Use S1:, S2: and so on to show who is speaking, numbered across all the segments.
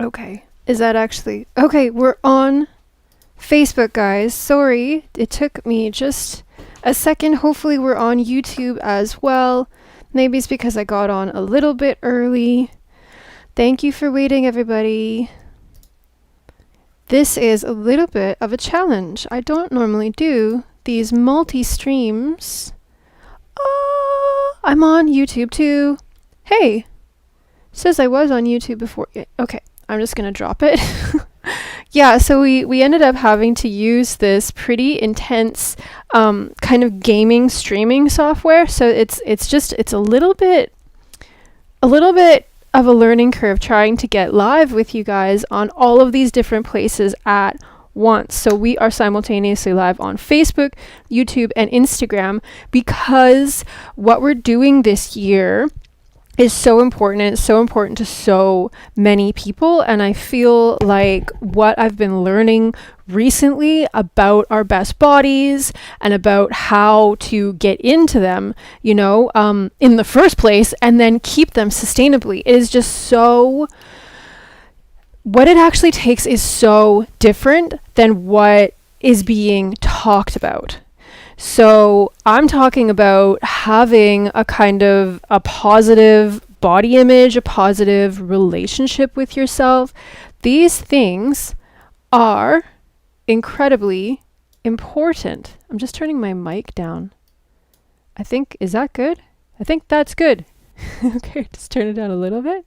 S1: Okay. Is that actually... Okay, we're on Facebook, guys. Sorry, it took me just a second. Hopefully we're on YouTube as well. Maybe it's because I got on a little bit early. Thank you for waiting, everybody. This is a little bit of a challenge. I don't normally do these multi-streams. Oh, I'm on YouTube too. Hey, says I was on YouTube before. Okay, I'm just gonna drop it. Yeah, so we ended up having to use this pretty intense kind of gaming streaming software. So it's a little bit of a learning curve trying to get live with you guys on all of these different places at once. So we are simultaneously live on Facebook, YouTube, and Instagram because what we're doing this year is so important, and it's so important to so many people. And I feel like what I've been learning recently about our best bodies and about how to get into them, in the first place and then keep them sustainably is just so... What it actually takes is so different than what is being talked about. So I'm talking about having a kind of a positive body image, a positive relationship with yourself. These things are incredibly important. I'm just turning my mic down. Is that good? I think that's good. Okay, just turn it down a little bit.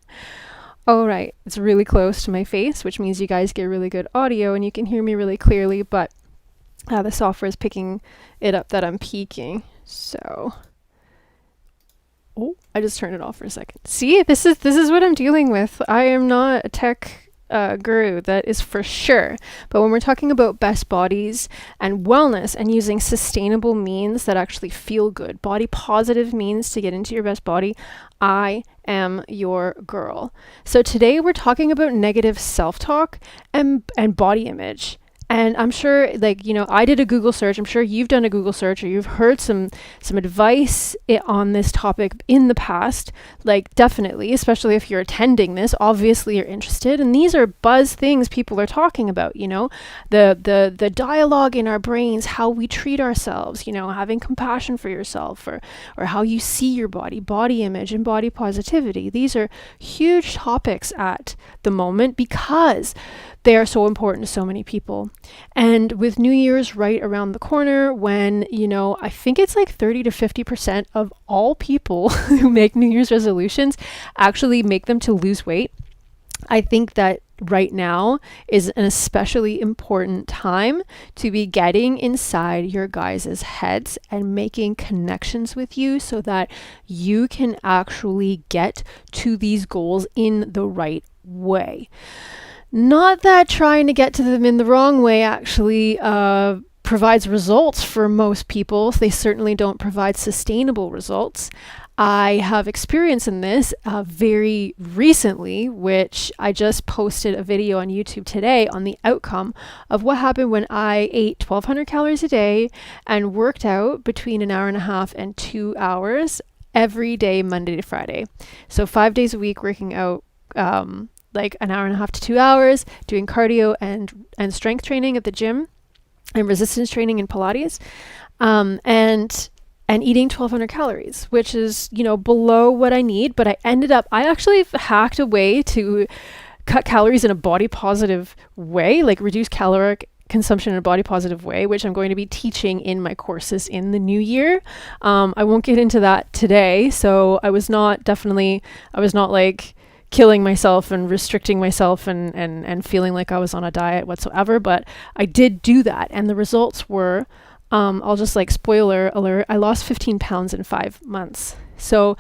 S1: All right, it's really close to my face, which means you guys get really good audio and you can hear me really clearly, but the software is picking it up that I'm peaking. So, I just turned it off for a second. See, this is what I'm dealing with. I am not a tech guru, that is for sure. But when we're talking about best bodies and wellness and using sustainable means that actually feel good, body positive means to get into your best body, I am your girl. So today we're talking about negative self-talk and body image. And I'm sure, I did a Google search. I'm sure you've done a Google search or you've heard some advice on this topic in the past. Definitely, especially if you're attending this, obviously you're interested. And these are buzz things people are talking about, the dialogue in our brains, how we treat ourselves, having compassion for yourself or how you see your body image and body positivity. These are huge topics at the moment because they are so important to so many people. And with New Year's right around the corner, when, I think it's 30 to 50% of all people who make New Year's resolutions actually make them to lose weight. I think that right now is an especially important time to be getting inside your guys' heads and making connections with you so that you can actually get to these goals in the right way. Not that trying to get to them in the wrong way actually provides results for most people. They certainly don't provide sustainable results. I have experience in this very recently, which I just posted a video on YouTube today on the outcome of what happened when I ate 1,200 calories a day and worked out between an hour and a half and 2 hours every day, Monday to Friday. So 5 days a week working out an hour and a half to 2 hours, doing cardio and strength training at the gym and resistance training in Pilates, and eating 1,200 calories, which is, below what I need. But I actually hacked a way to cut calories in a body positive way, reduce caloric consumption in a body positive way, which I'm going to be teaching in my courses in the new year. I won't get into that today. So I was not killing myself and restricting myself and feeling like I was on a diet whatsoever, but I did do that. And the results were, I'll just spoiler alert, I lost 15 pounds in 5 months. So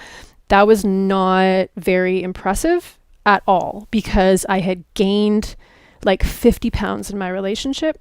S1: that was not very impressive at all because I had gained 50 pounds in my relationship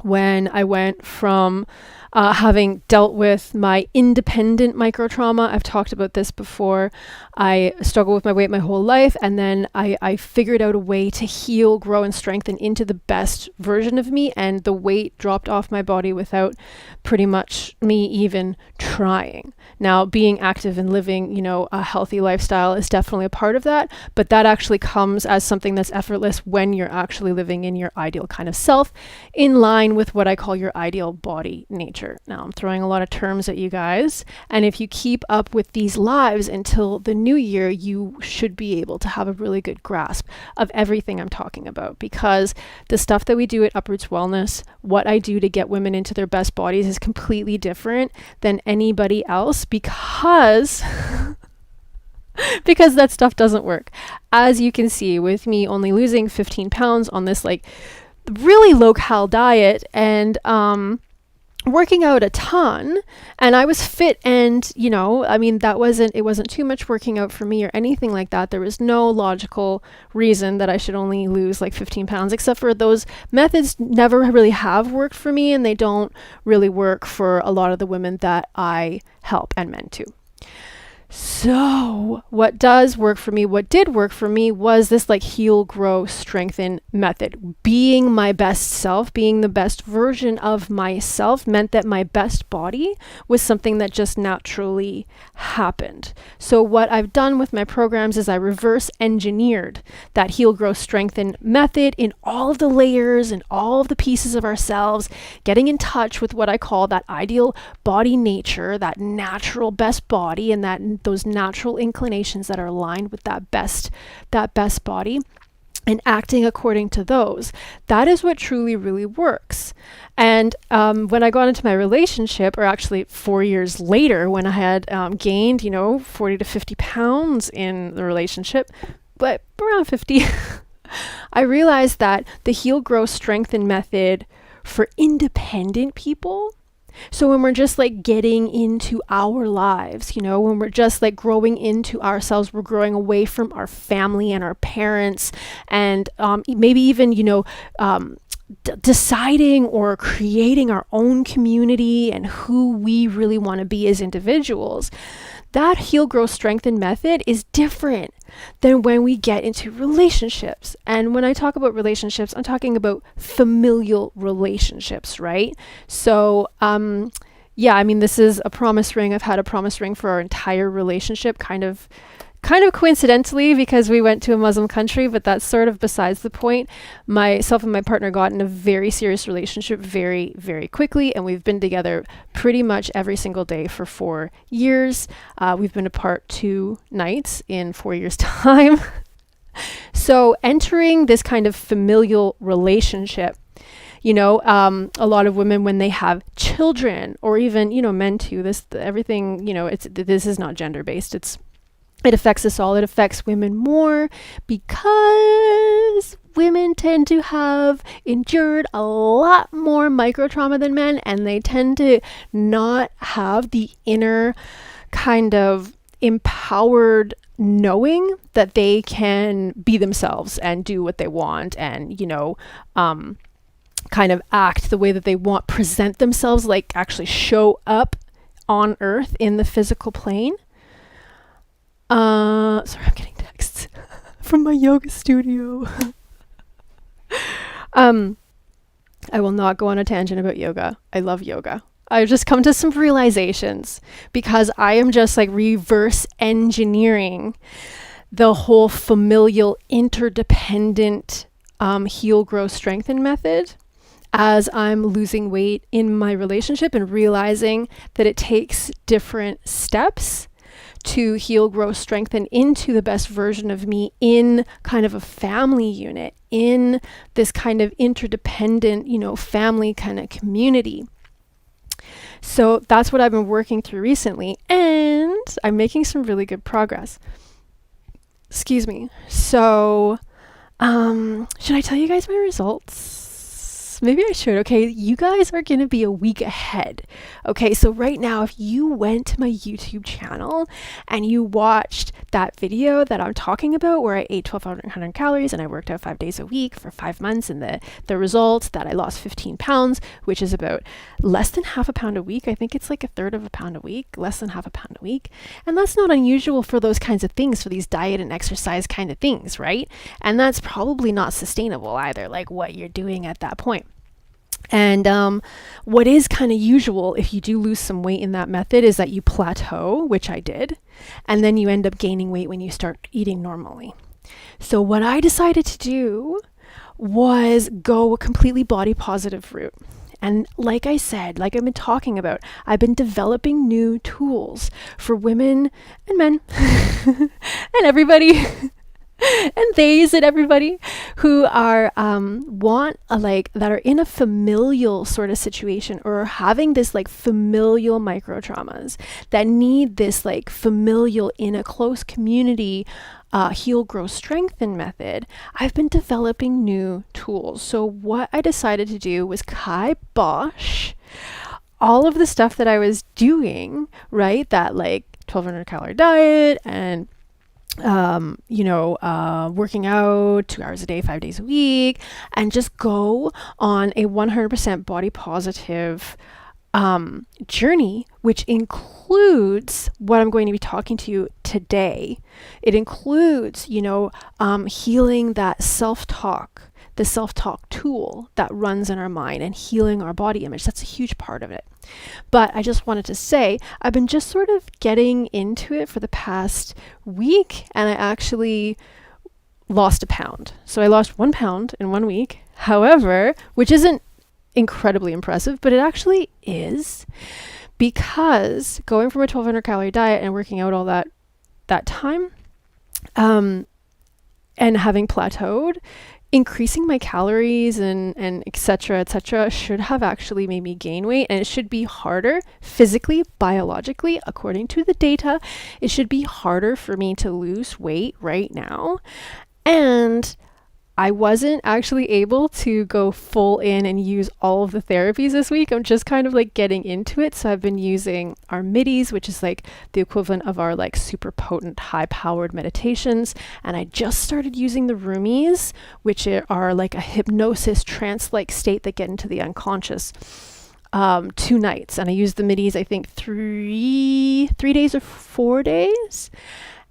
S1: when I went from having dealt with my independent micro trauma. I've talked about this before. I struggled with my weight my whole life, and then I figured out a way to heal, grow, and strengthen into the best version of me, and the weight dropped off my body without pretty much me even trying. Now, being active and living, you know, a healthy lifestyle is definitely a part of that, but that actually comes as something that's effortless when you're actually living in your ideal kind of self, in line with what I call your ideal body nature. Now, I'm throwing a lot of terms at you guys, and if you keep up with these lives until the new year, you should be able to have a really good grasp of everything I'm talking about, because the stuff that we do at Uproots Wellness, what I do to get women into their best bodies, is completely different than anybody else, because because that stuff doesn't work. As you can see with me only losing 15 pounds on this like really low cal diet, and working out a ton, and I was fit, and you know, I mean, it wasn't too much working out for me or anything like that. There was no logical reason that I should only lose like 15 pounds, except for those methods never really have worked for me, and they don't really work for a lot of the women that I help, and men too. So what does work for me, what did work for me, was this like heal, grow, strengthen method. Being my best self, being the best version of myself, meant that my best body was something that just naturally happened. So what I've done with my programs is I reverse engineered that heal, grow, strengthen method in all of the layers and all of the pieces of ourselves, getting in touch with what I call that ideal body nature, that natural best body, and those natural inclinations that are aligned with that best body, and acting according to those. That is what truly really works. And when I got into my relationship, or actually 4 years later, when I had gained, 40 to 50 pounds in the relationship, but around 50, I realized that the heal, grow, strengthen method for independent people, so when we're just like getting into our lives, when we're just like growing into ourselves, we're growing away from our family and our parents, and maybe even, deciding or creating our own community and who we really want to be as individuals. That heal, grow, strengthen method is different than when we get into relationships. And when I talk about relationships, I'm talking about familial relationships, right? So, this is a promise ring. I've had a promise ring for our entire relationship, kind of coincidentally, because we went to a Muslim country, but that's sort of besides the point. Myself and my partner got in a very serious relationship very, very quickly, and we've been together pretty much every single day for 4 years. We've been apart 2 nights in 4 years' time. So entering this kind of familial relationship, a lot of women, when they have children, or even, men too, this is not gender-based. It affects us all. It affects women more because women tend to have endured a lot more micro trauma than men, and they tend to not have the inner kind of empowered knowing that they can be themselves and do what they want, and, kind of act the way that they want, present themselves, like actually show up on earth in the physical plane. Sorry, I'm getting texts from my yoga studio. I will not go on a tangent about yoga. I love yoga. I've just come to some realizations because I am just like reverse engineering the whole familial interdependent heal, grow, strengthen method as I'm losing weight in my relationship, and realizing that it takes different steps to heal, grow, strengthen into the best version of me in kind of a family unit, in this kind of interdependent, family kind of community. So that's what I've been working through recently, and I'm making some really good progress. Excuse me. So, should I tell you guys my results? Maybe I should. Okay, you guys are going to be a week ahead. Okay, so right now, if you went to my YouTube channel and you watched that video that I'm talking about, where I ate 1,200 calories and I worked out 5 days a week for 5 months, and the results that I lost 15 pounds, which is about less than half a pound a week. I think it's like a third of a pound a week, less than half a pound a week. And that's not unusual for those kinds of things, for these diet and exercise kind of things, right? And that's probably not sustainable either, like what you're doing at that point. And what is kind of usual if you do lose some weight in that method is that you plateau, which I did, and then you end up gaining weight when you start eating normally. So what I decided to do was go a completely body positive route. And like I said, like I've been talking about, I've been developing new tools for women and men and everybody and theys and everybody who are that are in a familial sort of situation or are having this like familial micro traumas that need this like familial in a close community heal, grow, strengthen method. I've been developing new tools. So what I decided to do was kibosh all of the stuff that I was doing, right? That like 1200 calorie diet and working out 2 hours a day, 5 days a week, and just go on a 100% body positive journey, which includes what I'm going to be talking to you today. It includes, healing that self-talk, the self-talk tool that runs in our mind and healing our body image. That's a huge part of it. But I just wanted to say, I've been just sort of getting into it for the past week, and I actually lost a pound. So I lost 1 pound in 1 week. However, which isn't incredibly impressive, but it actually is, because going from a 1200 calorie diet and working out all that time, and having plateaued, increasing my calories and et cetera, should have actually made me gain weight, and it should be harder physically, biologically, according to the data. It should be harder for me to lose weight right now. And I wasn't actually able to go full in and use all of the therapies this week. I'm just kind of like getting into it. So I've been using our midis, which is like the equivalent of our like super potent, high powered meditations. And I just started using the roomies, which are like a hypnosis trance-like state that get into the unconscious. 2 nights. And I used the midis, I think 3 days or 4 days.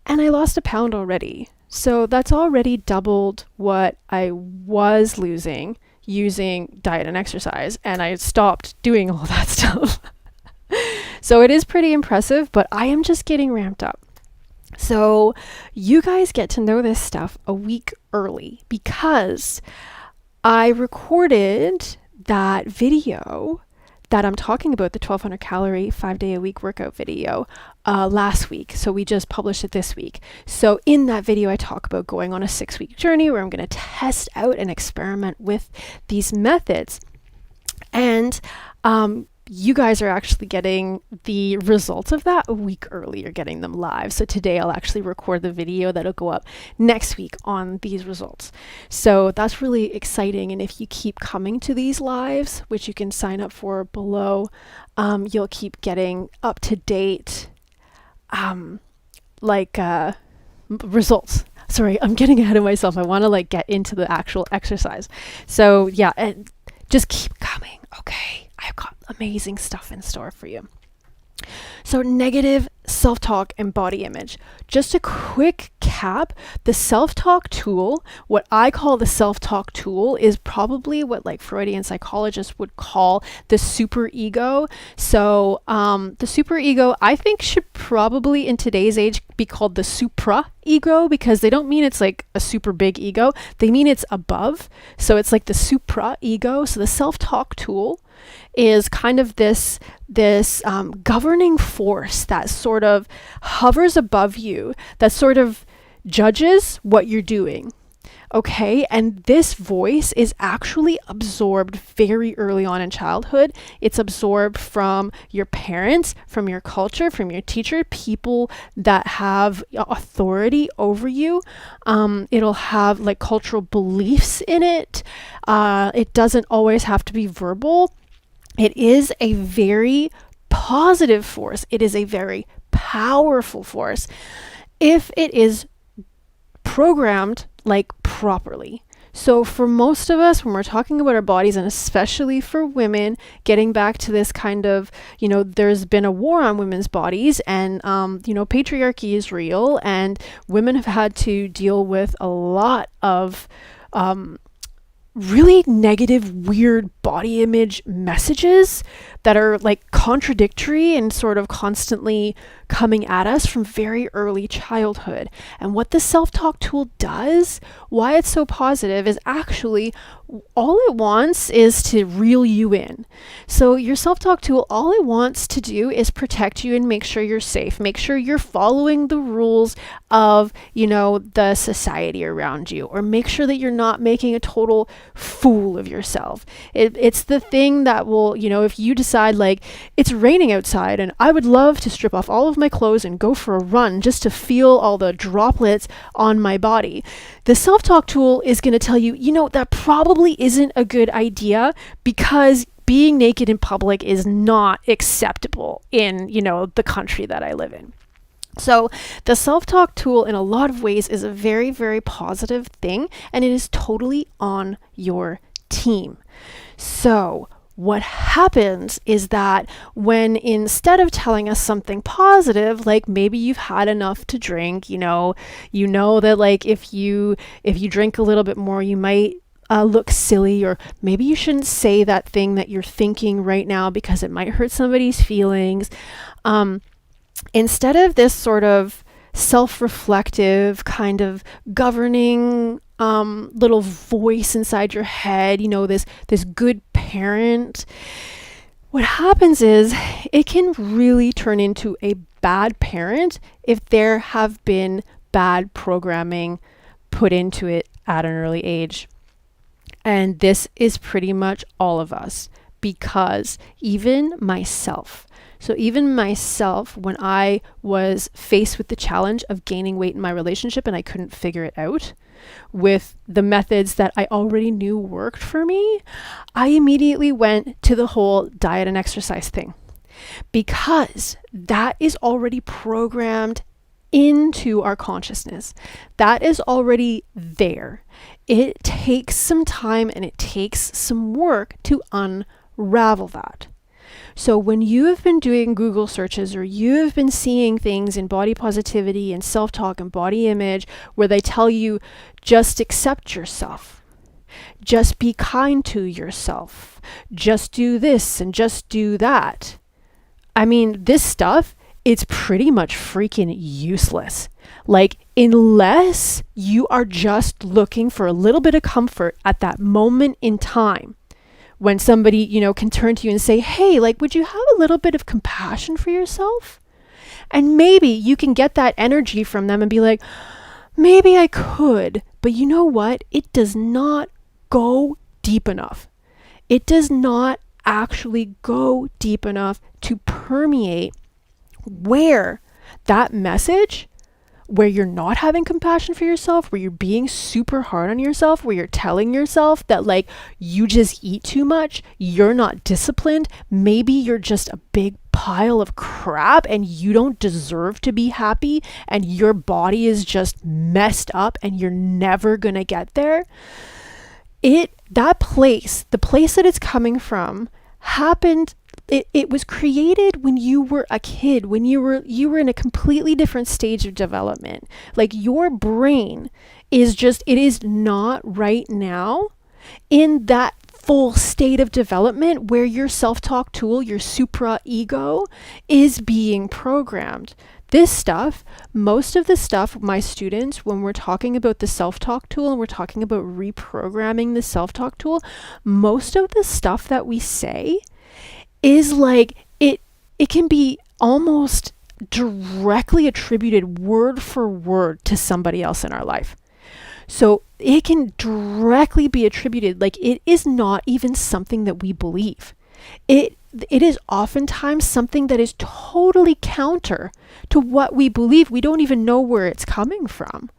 S1: And I lost a pound already. So that's already doubled what I was losing using diet and exercise, and I stopped doing all that stuff. So it is pretty impressive, but I am just getting ramped up. So you guys get to know this stuff a week early because I recorded that video that I'm talking about, the 1200 calorie 5-day-a-week workout video, last week. So we just published it this week. So in that video, I talk about going on a 6-week journey where I'm going to test out and experiment with these methods. And you guys are actually getting the results of that a week early. You're getting them live. So today I'll actually record the video that'll go up next week on these results. So that's really exciting. And if you keep coming to these lives, which you can sign up for below, you'll keep getting up to date results. Sorry, I'm getting ahead of myself. I want to get into the actual exercise. So yeah, and just keep coming. Okay. I've got amazing stuff in store for you. So negative self-talk and body image. Just a quick cap. The self-talk tool, what I call the self-talk tool, is probably what Freudian psychologists would call the super ego. So the super ego, I think, should probably in today's age be called the supra ego, because they don't mean it's like a super big ego. They mean it's above. So it's like the supra ego. So the self-talk tool is kind of this governing force that sort of hovers above you, that sort of judges what you're doing. Okay, and this voice is actually absorbed very early on in childhood. It's absorbed from your parents, from your culture, from your teacher, people that have authority over you. It'll have cultural beliefs in it. It doesn't always have to be verbal. It is a very positive force. It is a very powerful force if it is programmed properly. So for most of us, when we're talking about our bodies, and especially for women, getting back to this kind of, there's been a war on women's bodies, and, patriarchy is real, and women have had to deal with a lot of really negative, weird body image messages that are like contradictory and sort of constantly coming at us from very early childhood. And what the self-talk tool does, why it's so positive, is actually all it wants is to reel you in. So your self-talk tool, all it wants to do is protect you and make sure you're safe, make sure you're following the rules of, the society around you, or make sure that you're not making a total fool of yourself. It's the thing that will, if you decide like it's raining outside and I would love to strip off all of my clothes and go for a run just to feel all the droplets on my body, the self-talk tool is going to tell you, that probably isn't a good idea because being naked in public is not acceptable in, the country that I live in. So the self-talk tool in a lot of ways is a very, very positive thing, and it is totally on your team. So what happens is that when instead of telling us something positive, like maybe you've had enough to drink, you know that like if you drink a little bit more, you might look silly, or maybe you shouldn't say that thing that you're thinking right now because it might hurt somebody's feelings. Instead of this sort of self-reflective kind of governing little voice inside your head, this good parent, what happens is it can really turn into a bad parent if there have been bad programming put into it at an early age. And this is pretty much all of us, because even myself, when I was faced with the challenge of gaining weight in my relationship and I couldn't figure it out with the methods that I already knew worked for me, I immediately went to the whole diet and exercise thing, because that is already programmed into our consciousness. That is already there. It takes some time and it takes some work to unravel that. So when you have been doing Google searches, or you have been seeing things in body positivity and self-talk and body image where they tell you just accept yourself, just be kind to yourself, just do this and just do that. I mean, this stuff, it's pretty much freaking useless. Like, unless you are just looking for a little bit of comfort at that moment in time, when somebody, can turn to you and say, hey, like, would you have a little bit of compassion for yourself? And maybe you can get that energy from them and be like, maybe I could, but you know what? It does not go deep enough. It does not actually go deep enough to permeate where that message, where you're not having compassion for yourself, where you're being super hard on yourself, where you're telling yourself that like you just eat too much, you're not disciplined, maybe you're just a big pile of crap and you don't deserve to be happy and your body is just messed up and you're never gonna get there. The place that it's coming from happened. It was created when you were a kid, when you were in a completely different stage of development. Like, your brain it is not right now in that full state of development where your self-talk tool, your supra ego, is being programmed. This stuff, most of the stuff, my students, when we're talking about the self-talk tool and we're talking about reprogramming the self-talk tool, most of the stuff that we say is like, it can be almost directly attributed word for word to somebody else in our life. So it can directly be attributed, like it is not even something that we believe. It is oftentimes something that is totally counter to what we believe. We don't even know where it's coming from.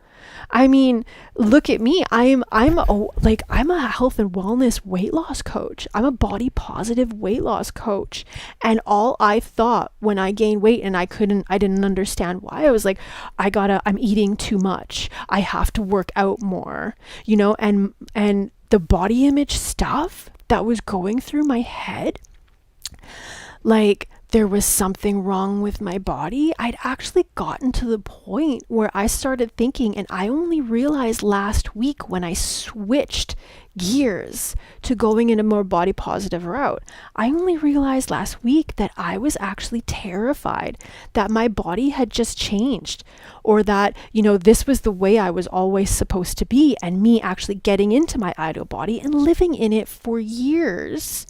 S1: I mean, look at me. I'm a health and wellness weight loss coach. I'm a body positive weight loss coach. And all I thought when I gained weight and I didn't understand why, I was like, I'm eating too much. I have to work out more, and the body image stuff that was going through my head. like there was something wrong with my body. I'd actually gotten to the point where I started thinking, and I only realized last week when I switched gears to going in a more body positive route. I only realized last week that I was actually terrified that my body had just changed, or that, this was the way I was always supposed to be, and me actually getting into my ideal body and living in it for years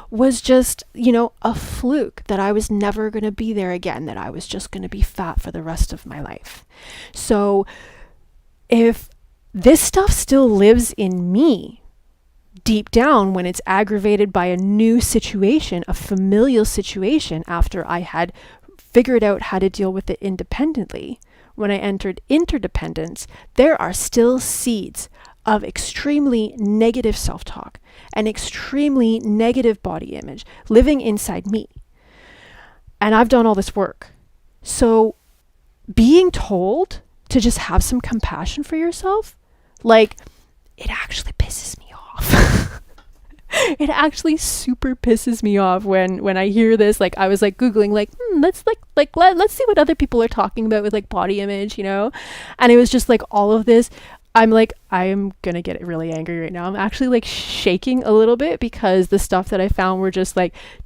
S1: was just, a fluke, that I was never going to be there again, that I was just going to be fat for the rest of my life. So if this stuff still lives in me deep down when it's aggravated by a new situation, a familial situation, after I had figured out how to deal with it independently, when I entered interdependence, there are still seeds of extremely negative self-talk and extremely negative body image living inside me. And I've done all this work. So being told to just have some compassion for yourself, it actually pisses me off. It actually super pisses me off when I hear this. I was Googling, let's see what other people are talking about with body image, and it was just all of this. I am going to get really angry right now. I'm actually shaking a little bit, because the stuff that I found were just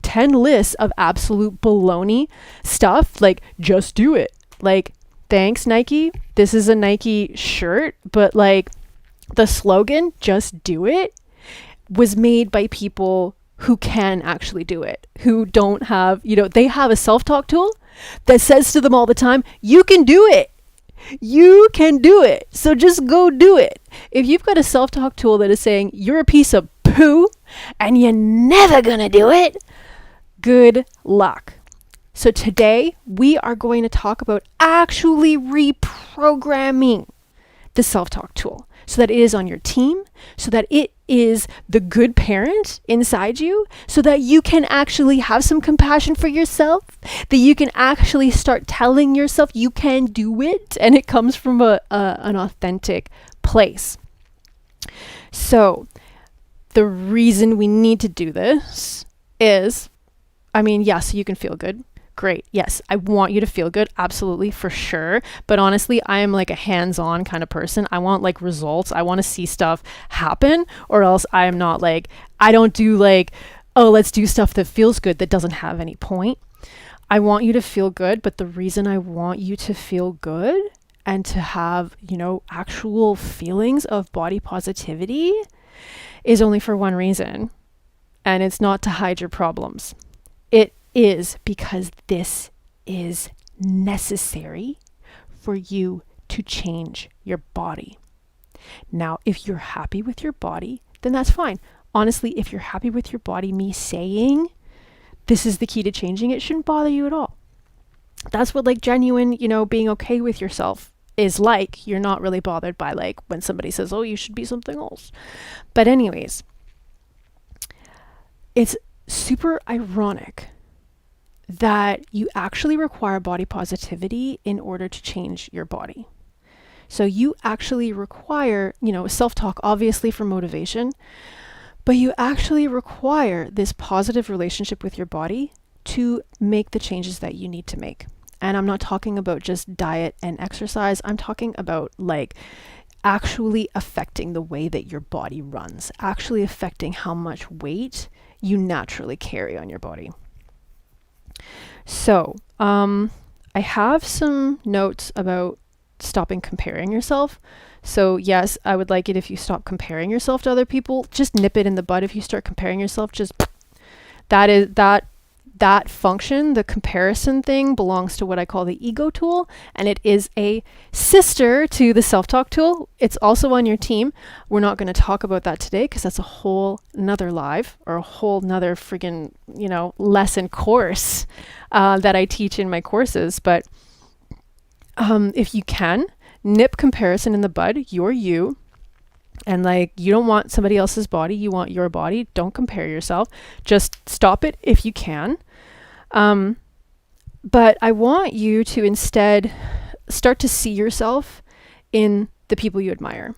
S1: 10 lists of absolute baloney stuff. Just do it. Thanks, Nike. This is a Nike shirt, but the slogan, just do it, was made by people who can actually do it, who don't have, they have a self-talk tool that says to them all the time, you can do it. You can do it. So just go do it. If you've got a self-talk tool that is saying you're a piece of poo and you're never gonna do it, good luck. So today we are going to talk about actually reprogramming the self-talk tool so that it is on your team, so that it is the good parent inside you, so that you can actually have some compassion for yourself, that you can actually start telling yourself you can do it, and it comes from an authentic place. So the reason we need to do this is, yes, you can feel good. Great. Yes, I want you to feel good. Absolutely, for sure. But honestly, I am a hands-on kind of person. I want results. I want to see stuff happen, or else I am not I don't do oh, let's do stuff that feels good that doesn't have any point. I want you to feel good, but the reason I want you to feel good and to have, actual feelings of body positivity is only for one reason, and it's not to hide your problems. It is because this is necessary for you to change your body. Now, if you're happy with your body, then that's fine. Honestly, if you're happy with your body, me saying this is the key to changing it shouldn't bother you at all. That's what genuine, being okay with yourself is like. You're not really bothered by when somebody says, oh, you should be something else. But anyways, it's super ironic that you actually require body positivity in order to change your body. So you actually require, self-talk obviously for motivation, but you actually require this positive relationship with your body to make the changes that you need to make. And I'm not talking about just diet and exercise. I'm talking about actually affecting the way that your body runs, actually affecting how much weight you naturally carry on your body. So, I have some notes about stopping comparing yourself. So yes, I would like it if you stop comparing yourself to other people. Just nip it in the bud. If you start comparing yourself, just that function, the comparison thing, belongs to what I call the ego tool, and it is a sister to the self-talk tool. It's also on your team. We're not going to talk about that today because that's a whole nother live, or a whole nother friggin', lesson course that I teach in my courses. But if you can, nip comparison in the bud. You're you. And you don't want somebody else's body, you want your body. Don't compare yourself. Just stop it if you can. But I want you to instead start to see yourself in the people you admire.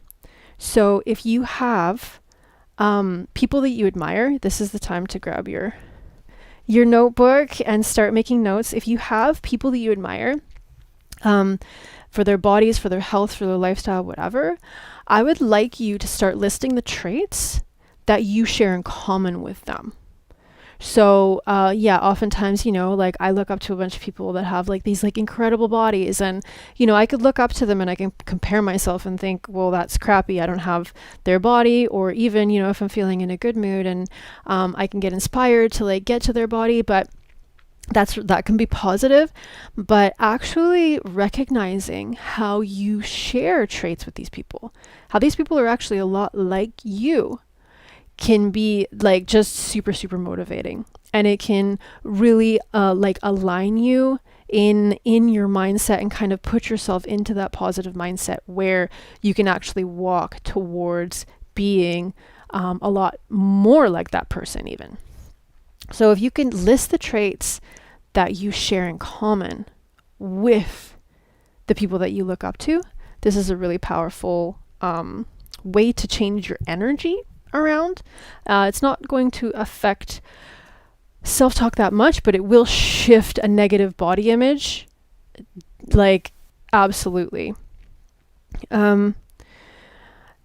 S1: So if you have people that you admire, this is the time to grab your your notebook and start making notes. If you have people that you admire, for their bodies, for their health, for their lifestyle, whatever, I would like you to start listing the traits that you share in common with them. So oftentimes, like I look up to a bunch of people that have like these like incredible bodies, and I could look up to them and I can compare myself and think, well, that's crappy, I don't have their body. Or even, if I'm feeling in a good mood and I can get inspired to like get to their body, but that can be positive. But actually recognizing how you share traits with these people, how these people are actually a lot like you, can be like just super, super motivating. And it can really like align you in your mindset and kind of put yourself into that positive mindset where you can actually walk towards being a lot more like that person even. So if you can list the traits that you share in common with the people that you look up to, this is a really powerful way to change your energy around. It's not going to affect self-talk that much, but it will shift a negative body image, like absolutely. And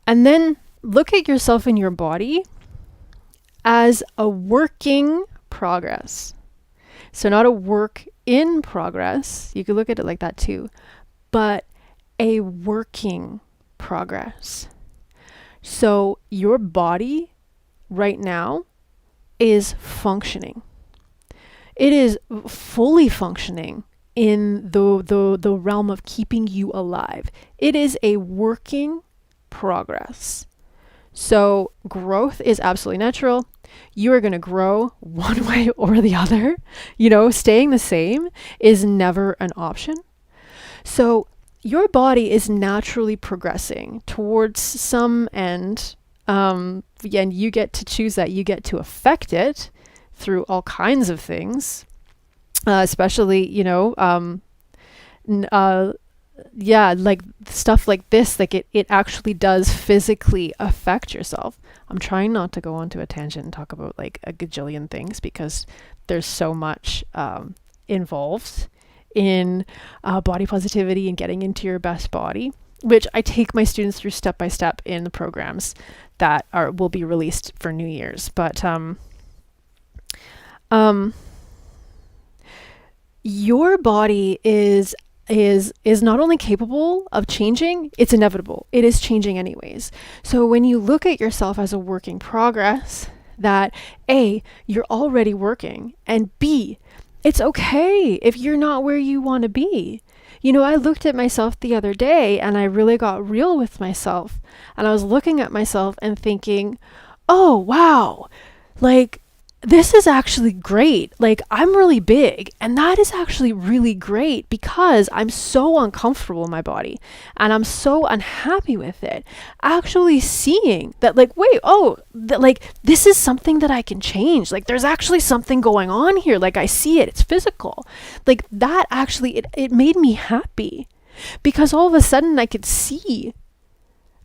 S1: then look at yourself and your body as a working progress. So not a work in progress, you could look at it like that too, but a working progress. So your body right now is functioning. It is fully functioning in the realm of keeping you alive. It is a working progress. So growth is absolutely natural. You are going to grow one way or the other. Staying the same is never an option. So your body is naturally progressing towards some end. And you get to choose that. You get to affect it through all kinds of things, especially, like stuff like this, like it actually does physically affect yourself. I'm trying not to go onto a tangent and talk about like a gajillion things because there's so much involved in body positivity and getting into your best body, which I take my students through step by step in the programs that will be released for New Year's. But your body is not only capable of changing, it's inevitable. It is changing anyways. So when you look at yourself as a work in progress, that A, you're already working, and B, it's okay if you're not where you want to be. I looked at myself the other day and I really got real with myself, and I was looking at myself and thinking, oh, wow, like this is actually great. Like I'm really big, and that is actually really great because I'm so uncomfortable in my body and I'm so unhappy with it. Actually seeing that like, wait, like this is something that I can change. Like there's actually something going on here. Like I see it, it's physical. Like that actually, it made me happy because all of a sudden I could see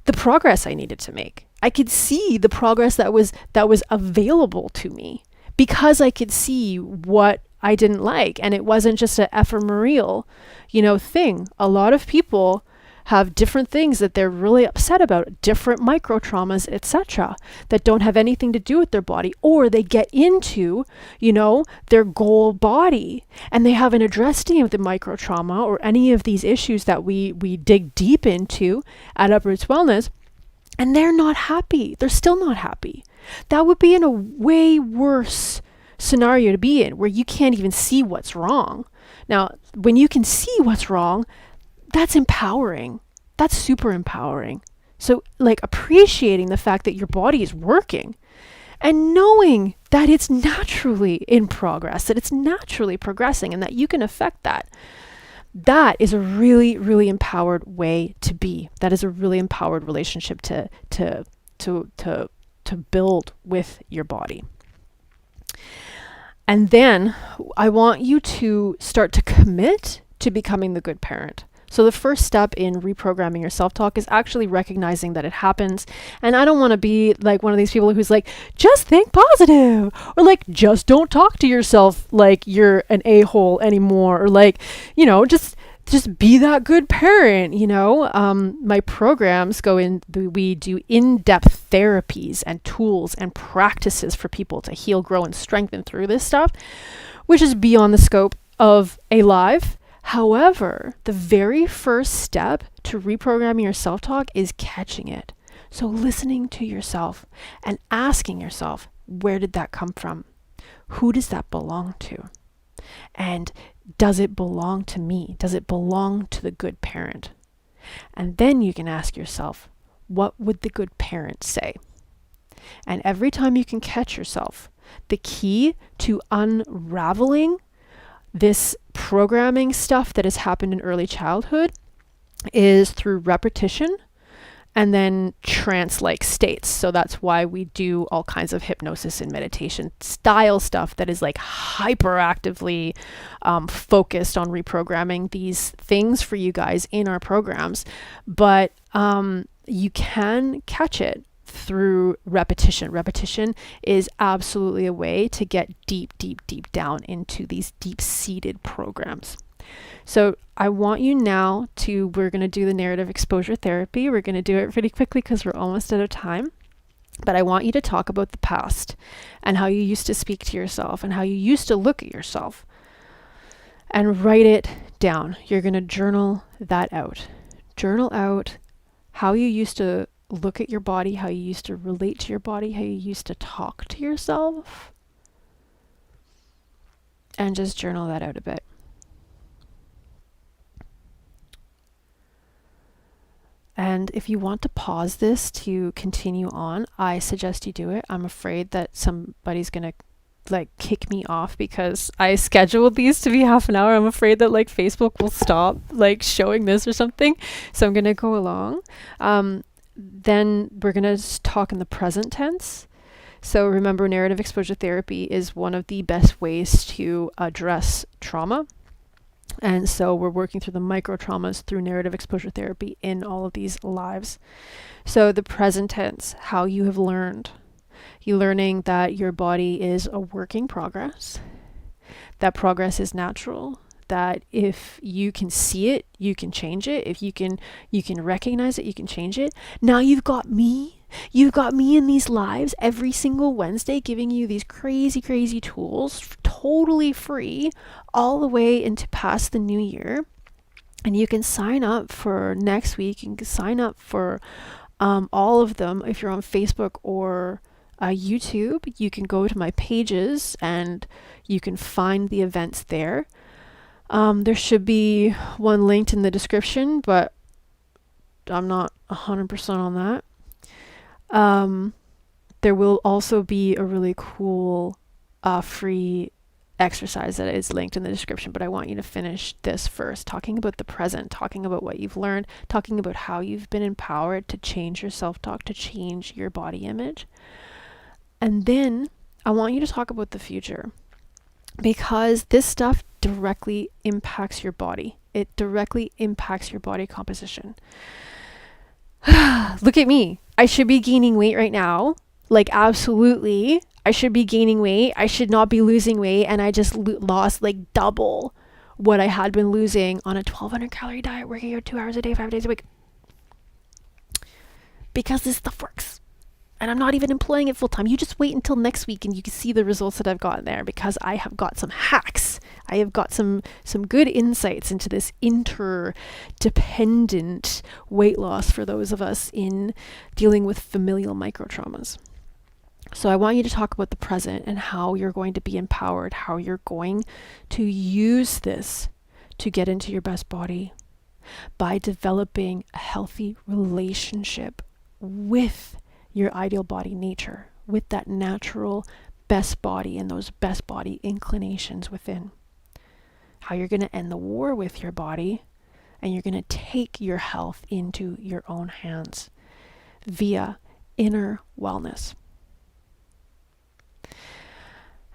S1: the progress I needed to make. I could see the progress that was available to me because I could see what I didn't like, and it wasn't just an ephemeral, thing. A lot of people have different things that they're really upset about, different micro traumas, etc., that don't have anything to do with their body, or they get into, their goal body and they haven't addressed any of the micro trauma or any of these issues that we dig deep into at Uproots Wellness. And they're not happy. They're still not happy. That would be in a way worse scenario to be in, where you can't even see what's wrong. Now, when you can see what's wrong, that's empowering. That's super empowering. So like appreciating the fact that your body is working and knowing that it's naturally in progress, that it's naturally progressing, and that you can affect that. That is a really, really empowered way to be. That is a really empowered relationship to build with your body. And then I want you to start to commit to becoming the good parent So the first step in reprogramming your self-talk is actually recognizing that it happens. And I don't want to be like one of these people who's like, just think positive, or like, just don't talk to yourself like you're an a-hole anymore, or like, just be that good parent, My programs we do in-depth therapies and tools and practices for people to heal, grow, and strengthen through this stuff, which is beyond the scope of a live. However, the very first step to reprogramming your self-talk is catching it. So listening to yourself and asking yourself, where did that come from? Who does that belong to? And does it belong to me? Does it belong to the good parent? And then you can ask yourself, what would the good parent say? And every time you can catch yourself, the key to unraveling this programming stuff that has happened in early childhood is through repetition and then trance-like states. So that's why we do all kinds of hypnosis and meditation style stuff that is like hyperactively focused on reprogramming these things for you guys in our programs. But you can catch it through repetition. Repetition is absolutely a way to get deep, deep, deep down into these deep-seated programs. So I want you now we're going to do the narrative exposure therapy. We're going to do it pretty quickly because we're almost out of time. But I want you to talk about the past and how you used to speak to yourself and how you used to look at yourself and write it down. You're going to journal that out. Journal out how you used to look at your body, how you used to relate to your body, how you used to talk to yourself. And just journal that out a bit. And if you want to pause this to continue on, I suggest you do it. I'm afraid that somebody's going to kick me off because I scheduled these to be half an hour. I'm afraid that Facebook will stop showing this or something. So I'm going to go along. Then we're going to talk in the present tense. So remember, narrative exposure therapy is one of the best ways to address trauma. And so we're working through the micro traumas through narrative exposure therapy in all of these lives. So the present tense, how you have learned. You're learning that your body is a work in progress, that progress is natural, that if you can see it, you can change it. If you can recognize it, you can change it. Now you've got me. You've got me in these lives every single Wednesday giving you these crazy, crazy tools, totally free, all the way into past the new year. And you can sign up for next week. You can sign up for all of them if you're on Facebook or YouTube. You can go to my pages and you can find the events there. There should be one linked in the description, but I'm not 100% on that. There will also be a really cool free exercise that is linked in the description, but I want you to finish this first, talking about the present, talking about what you've learned, talking about how you've been empowered to change your self-talk, to change your body image. And then I want you to talk about the future, because this stuff directly impacts your body. It directly impacts your body composition. Look at me. I should be gaining weight right now. Absolutely. I should be gaining weight. I should not be losing weight. And I just lost double what I had been losing on a 1,200 calorie diet, working out 2 hours a day, 5 days a week. Because this stuff works. And I'm not even employing it full time. You just wait until next week and you can see the results that I've gotten there, because I have got some hacks. I have got some good insights into this interdependent weight loss for those of us in dealing with familial microtraumas. So I want you to talk about the present and how you're going to be empowered, how you're going to use this to get into your best body by developing a healthy relationship with your ideal body nature, with that natural best body and those best body inclinations within. How you're going to end the war with your body, and you're going to take your health into your own hands via inner wellness.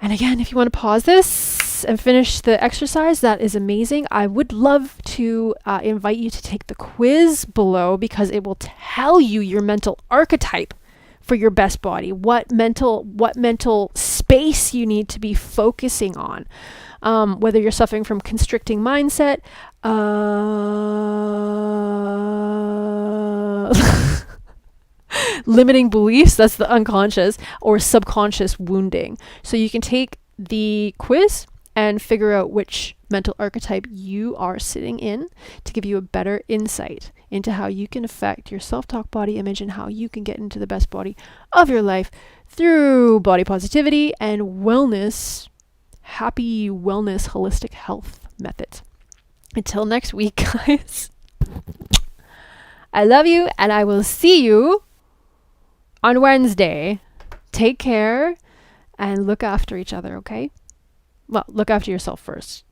S1: And again, if you want to pause this, this and finish the exercise, that is amazing. I would love to invite you to take the quiz below, because it will tell you your mental archetype for your best body, what mental space you need to be focusing on, whether you're suffering from constricting mindset, limiting beliefs, that's the unconscious, or subconscious wounding. So you can take the quiz and figure out which mental archetype you are sitting in to give you a better insight into how you can affect your self-talk, body image, and how you can get into the best body of your life through body positivity and wellness, happy wellness, holistic health methods. Until next week, guys, I love you, and I will see you on Wednesday. Take care and look after each other, okay? Well, look after yourself first,